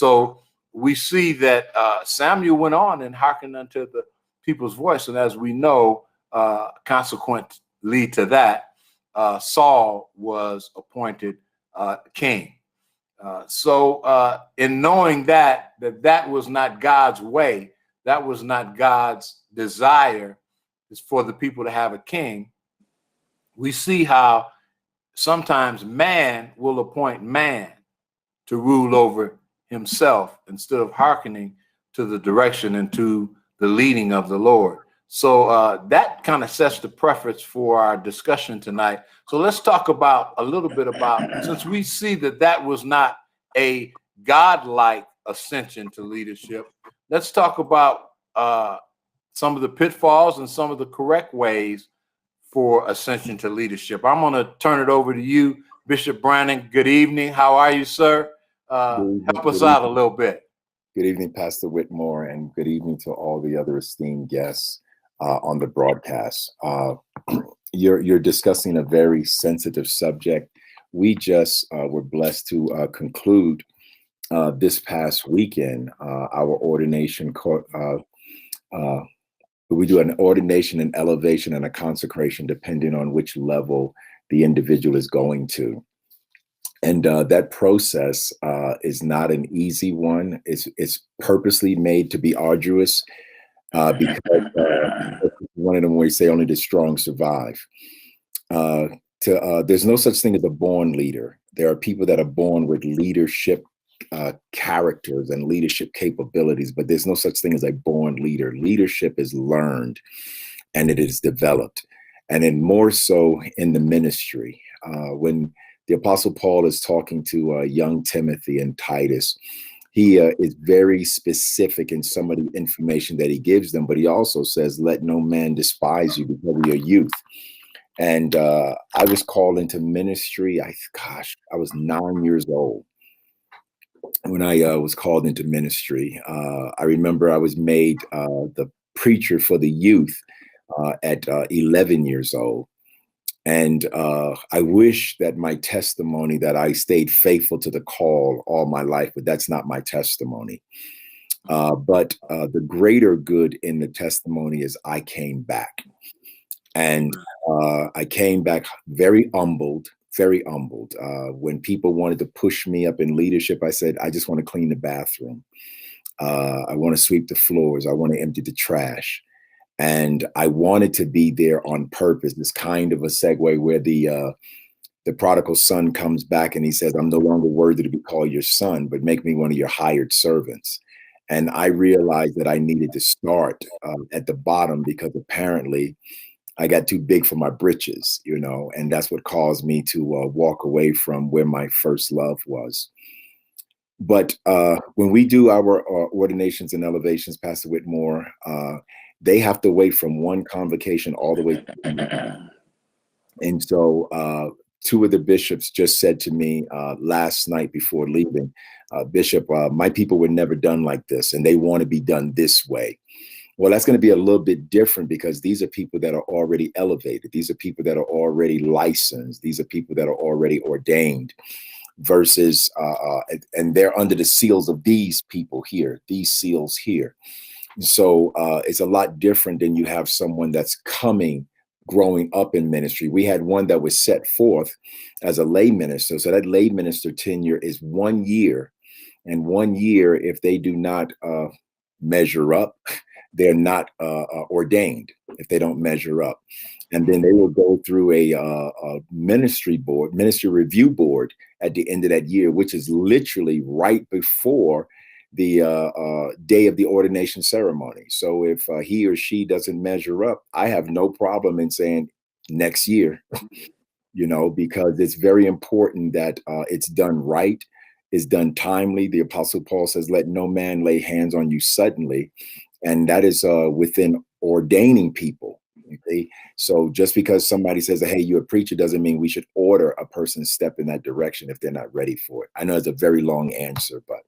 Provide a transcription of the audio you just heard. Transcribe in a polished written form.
So we see that Samuel went on and hearkened unto the people's voice. And as we know, consequently to that, Saul was appointed king. So in knowing that was not God's way, that was not God's desire, is for the people to have a king, we see how sometimes man will appoint man to rule over himself instead of hearkening to the direction and to the leading of the Lord. So that kind of sets the preface for our discussion tonight. So let's talk about a little bit about, since we see that was not a godlike ascension to leadership, let's talk about some of the pitfalls and some of the correct ways for ascension to leadership. I'm going to turn it over to you, Bishop Brannon. Good evening. How are you, sir? Help us out a little bit. Good evening, Pastor Whitmore, and good evening to all the other esteemed guests on the broadcast. You're discussing a very sensitive subject. We just were blessed to conclude this past weekend our ordination. We do an ordination, an elevation, and a consecration, depending on which level the individual is going to. And that process is not an easy one. It's purposely made to be arduous because one of them where you say only the strong survive. There's no such thing as a born leader. There are people that are born with leadership characters and leadership capabilities, but there's no such thing as a born leader. Leadership is learned and it is developed, and then more so in the ministry. When the Apostle Paul is talking to young Timothy and Titus, he is very specific in some of the information that he gives them, but he also says, let no man despise you because of your youth. And I was called into ministry. I was 9 years old when I was called into ministry. I remember I was made the preacher for the youth at 11 years old. And I wish that my testimony, that I stayed faithful to the call all my life, but that's not my testimony. But the greater good in the testimony is I came back. And I came back very humbled. When people wanted to push me up in leadership, I said, I just want to clean the bathroom. I want to sweep the floors. I want to empty the trash. And I wanted to be there on purpose. It's kind of a segue where the prodigal son comes back and he says, I'm no longer worthy to be called your son, but make me one of your hired servants. And I realized that I needed to start at the bottom, because apparently I got too big for my britches, and that's what caused me to walk away from where my first love was. But when we do our ordinations and elevations, Pastor Whitmore, they have to wait from one convocation all the way to the next. And so two of the bishops just said to me last night before leaving, Bishop, my people were never done like this, and they want to be done this way. Well, that's going to be a little bit different, because these are people that are already elevated. These are people that are already licensed. These are people that are already ordained, versus, and they're under the seals of these people here, these seals here. So it's a lot different than you have someone that's growing up in ministry. We had one that was set forth as a lay minister. So that lay minister tenure is 1 year. And 1 year, if they do not measure up, they're not ordained if they don't measure up. And then they will go through a ministry review board at the end of that year, which is literally right before the day of the ordination ceremony. So if he or she doesn't measure up, I have no problem in saying next year, because it's very important that it's done right, it's done timely. The Apostle Paul says, let no man lay hands on you suddenly. And that is within ordaining people. Okay? So just because somebody says, hey, you're a preacher, doesn't mean we should order a person step in that direction if they're not ready for it. I know it's a very long answer, but